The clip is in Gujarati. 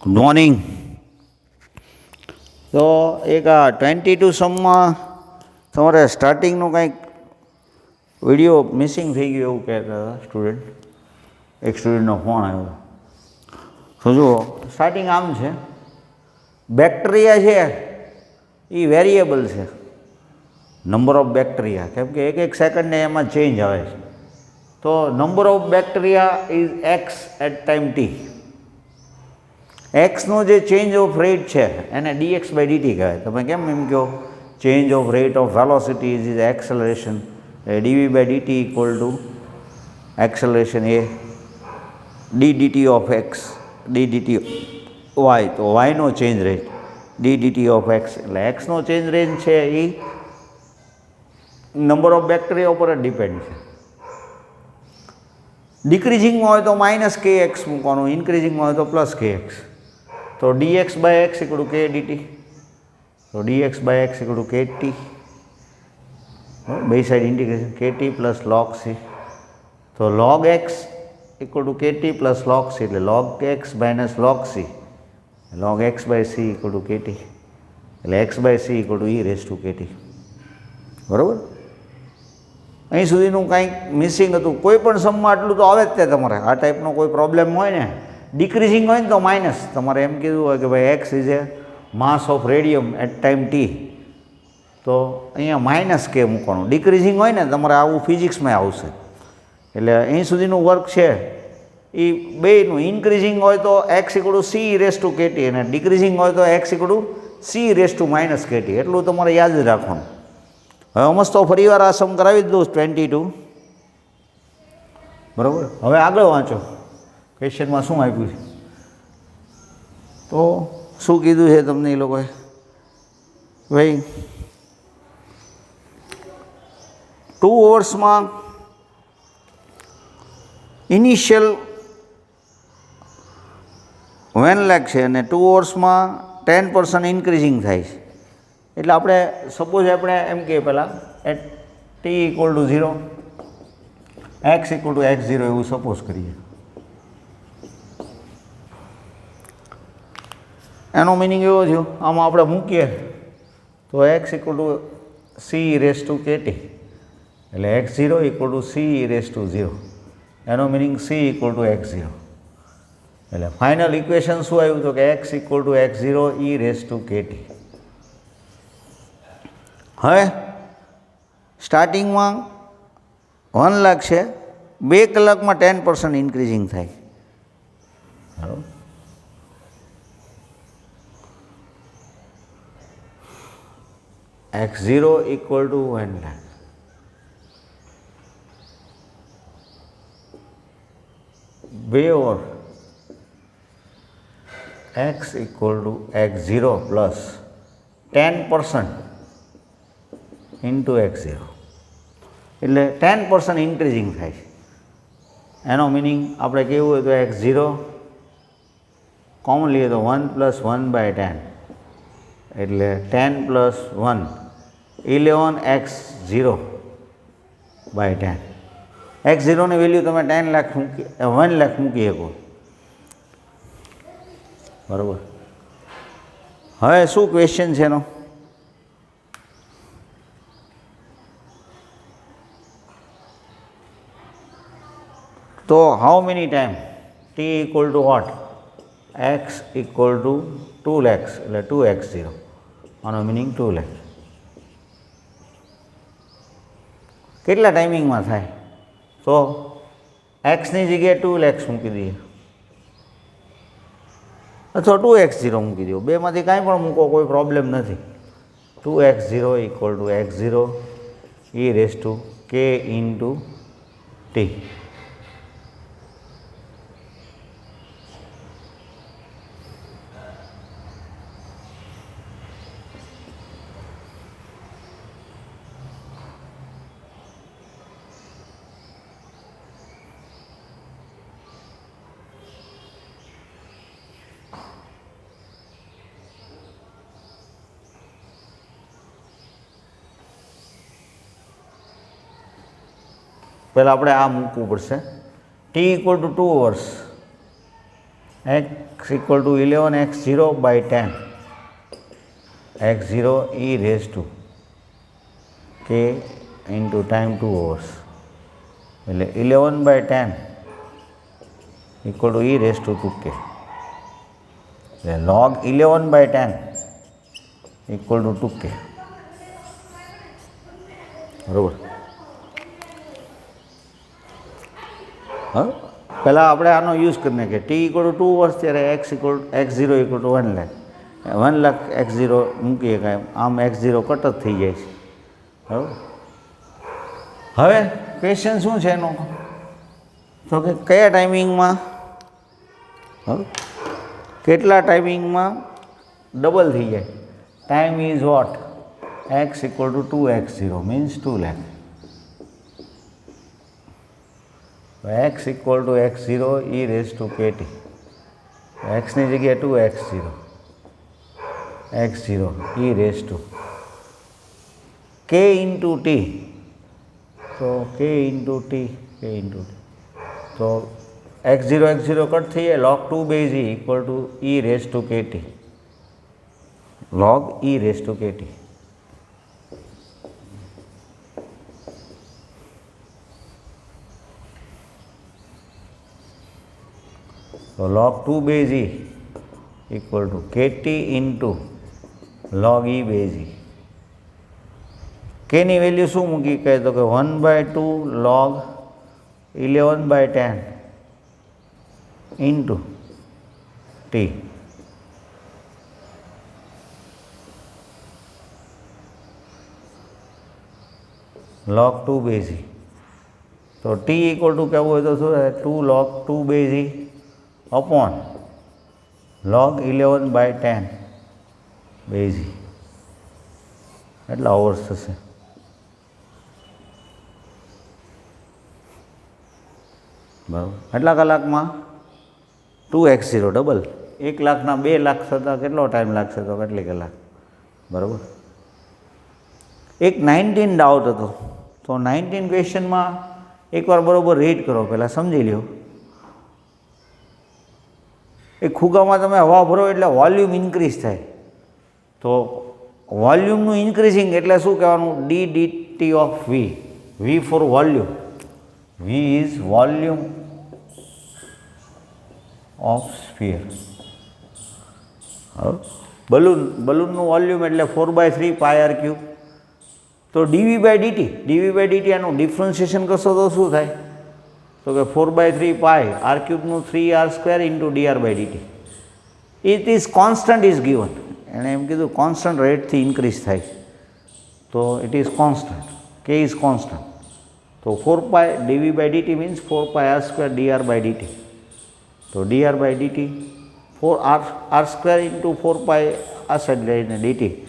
Good morning. તો એક આ 22 સમમાં તમારે સ્ટાર્ટિંગનું કંઈક વિડીયો મિસિંગ થઈ ગયો એવું કહેતા હતા સ્ટુડન્ટ. એક સ્ટુડન્ટનો ફોન આવ્યો. તો જુઓ, સ્ટાર્ટિંગ આમ છે, બેક્ટેરિયા છે એ વેરિયેબલ છે, નંબર ઓફ બેક્ટેરિયા, કેમ કે એક સેકન્ડને એમાં ચેન્જ આવે છે. તો number of bacteria is X at time T. એક્સનો જે ચેન્જ ઓફ રેટ છે એને dx બાય dt કહેવાય. તમે કેમ એમ કહો change of rate of velocity is acceleration, dv by dt equal to acceleration એ d dt of X d dt Y. તો વાયનો change rate d dt of X, એટલે એક્સનો ચેન્જ રેટ છે એ નંબર ઓફ બેક્ટેરિયા ઉપર જ ડિપેન્ડ છે. ડિક્રીઝિંગમાં હોય તો માઇનસ કે એક્સ મૂકવાનું, ઇન્ક્રીઝિંગમાં હોય તો પ્લસ કે એક્સ. તો dx by X equal to K dt. તો dx by X equal to K T, બે side integration K T plus log C. તો log X equal to K T plus log C, એટલે log X minus log C, log X by C equal to K T, એટલે X by C equal to E raise to K T. બરાબર. અહીં સુધીનું કાંઈક મિસિંગ હતું. કોઈ પણ સમમાં આટલું તો આવે જ તે તમારે. આ ટાઈપનો કોઈ પ્રોબ્લેમ હોય ને, ડિક્રીઝિંગ હોય ને તો માઇનસ. તમારે એમ કીધું હોય કે ભાઈ X is a mass of radium at time T, તો અહીંયા માઇનસ કે મૂકવાનું. ડિક્રીઝિંગ હોય ને તમારે આવું ફિઝિક્સમાં આવશે. એટલે અહીં સુધીનું વર્ક છે એ બેયનું. ઇન્ક્રીઝિંગ હોય તો x equal two C race to K T, અને ડિક્રીઝિંગ હોય તો x equal two C raise to minus કે ટી. એટલું તમારે યાદ જ રાખવાનું. હવે મસ્ત ફરી વાર આ સમ કરાવી દઉં 22. બરાબર. હવે આગળ વાંચો, ક્વેશ્ચનમાં શું આપ્યું છે. તો શું કીધું છે તમને એ લોકોએ, ભાઈ 2 અવર્સમાં ઇનિશિયલ વેન લેગ છે અને 2 અવર્સમાં 10% ઇન્ક્રીઝિંગ થાય છે. એટલે આપણે સપોઝ આપણે એમ કહીએ પહેલાં at T equal to 0, X equal to X 0 એવું સપોઝ કરીએ. એનો મિનિંગ એવો થયો, આમાં આપણે મૂકીએ તો x equal two C race to K T, એટલે x 0 equal to C raise to 0. એનો meaning C equal to X 0. એટલે ફાઇનલ ઇક્વેશન શું આવ્યું તો કે x equal to X 0 E raise to K T. હવે સ્ટાર્ટિંગમાં 1 લાખ છે, 2 કલાકમાં 10% ઇન્ક્રીઝિંગ થાય. બરાબર. x0 equal to 1 lakh. બે ઓર x equal to x0 plus 10% into x0, એટલે 10% ઇન્ક્રીઝિંગ થાય છે. એનો મિનિંગ આપણે કેવું હોય તો x0 કોમન લઈએ તો 1 પ્લસ 1 બાય 10, એટલે 10 પ્લસ 1 11x0 બાય 10. x0ની વેલ્યુ તમે 1 લાખ મૂકી શકો. બરાબર. હવે શું ક્વેશ્ચન છે એનો, તો how many time T equal to what, X equal to 2 lakhs, એટલે 2x0. આનો મિનિંગ 2 lakhs. કેટલા ટાઈમિંગમાં થાય, તો એક્સની જગ્યાએ 2 lakhs મૂકી દઈએ અથવા 2x0 મૂકી દો. બેમાંથી કાંઈ પણ મૂકો, કોઈ પ્રોબ્લેમ નથી. 2x0 equal to x0 E raise to k into T. પહેલાં આપણે આ મૂકવું પડશે. T equal to 2 hours, x equal to 11 x0 by 10 x0 e raised to k into time 2 hours એટલે 11 by 10 equal to e raised to 2k એટલે log 11 by 10 equal to 2k બરાબર. હા પહેલાં આપણે આનો યુઝ કરીને કે ટી ઇક્વલ ટુ 2 વર્ષ ત્યારે x0 equal to 1 lakh 1 lakh x0 મૂકીએ કાંઈ આમ x0 કટ જ થઈ જાય છે. બરાબર. હવે ક્વેશ્ચન શું છે એનો તો કે કયા ટાઈમિંગમાં કેટલા ટાઈમિંગમાં ડબલ થઈ જાય. Time is what x equal to 2x0 means 2 lakh. x equal to x0 e raise to kt xની જગ્યાએ 2x0 x0 e raise to k into T તો k ઇન્ટુ ટી તો x0 કટ થઈ જાય log 2 base e equal to e raise to kt log e raise to kt. તો log 2 base e equal to kt into log e base e. k ની વેલ્યુ શું મૂકી કહે તો કે 1/2 log 11/10 into t. log 2 base e તો t equal to કેવું હોય તો શું 2 log 2 base e upon log 11/10 base e એટલા hours થશે. બરાબર. એટલા કલાકમાં 2x0 ડબલ 1 લાખના 2 લાખ થતાં કેટલો ટાઈમ લાગશે તો કેટલી કલાક. બરાબર. એક 19 ડાઉટ હતો તો 19 ક્વેશ્ચનમાં એકવાર બરાબર રીડ કરો, પહેલાં સમજી લ્યો. એ ખુગામાં તમે હવા ભરો એટલે વોલ્યુમ ઇન્ક્રીઝ થાય. તો વોલ્યુમનું ઇન્ક્રીઝિંગ એટલે શું કહેવાનું D DT of V. V for volume. V is volume of sphere. બલૂનનું વોલ્યુમ એટલે 4/3 પાય r ક્યુબ. તો ડીવી/ડીટી આનું ડિફરન્શિએશન કરશો તો શું થાય તો કે 4/3 પાય r ક્યુબનું 3r² into dr/dt. It is constant is given. એણે એમ કીધું કોન્સ્ટન્ટ રેટથી ઇન્ક્રીઝ થાય તો ઇટ ઇઝ કોન્સ્ટન્ટ, કે ઇઝ કોન્સ્ટન્ટ. તો 4 પાય dv/dt મીન્સ 4 પાય r² dr/dt. તો dr/dt 4r² ઇન્ટુ 4 પાય r² dt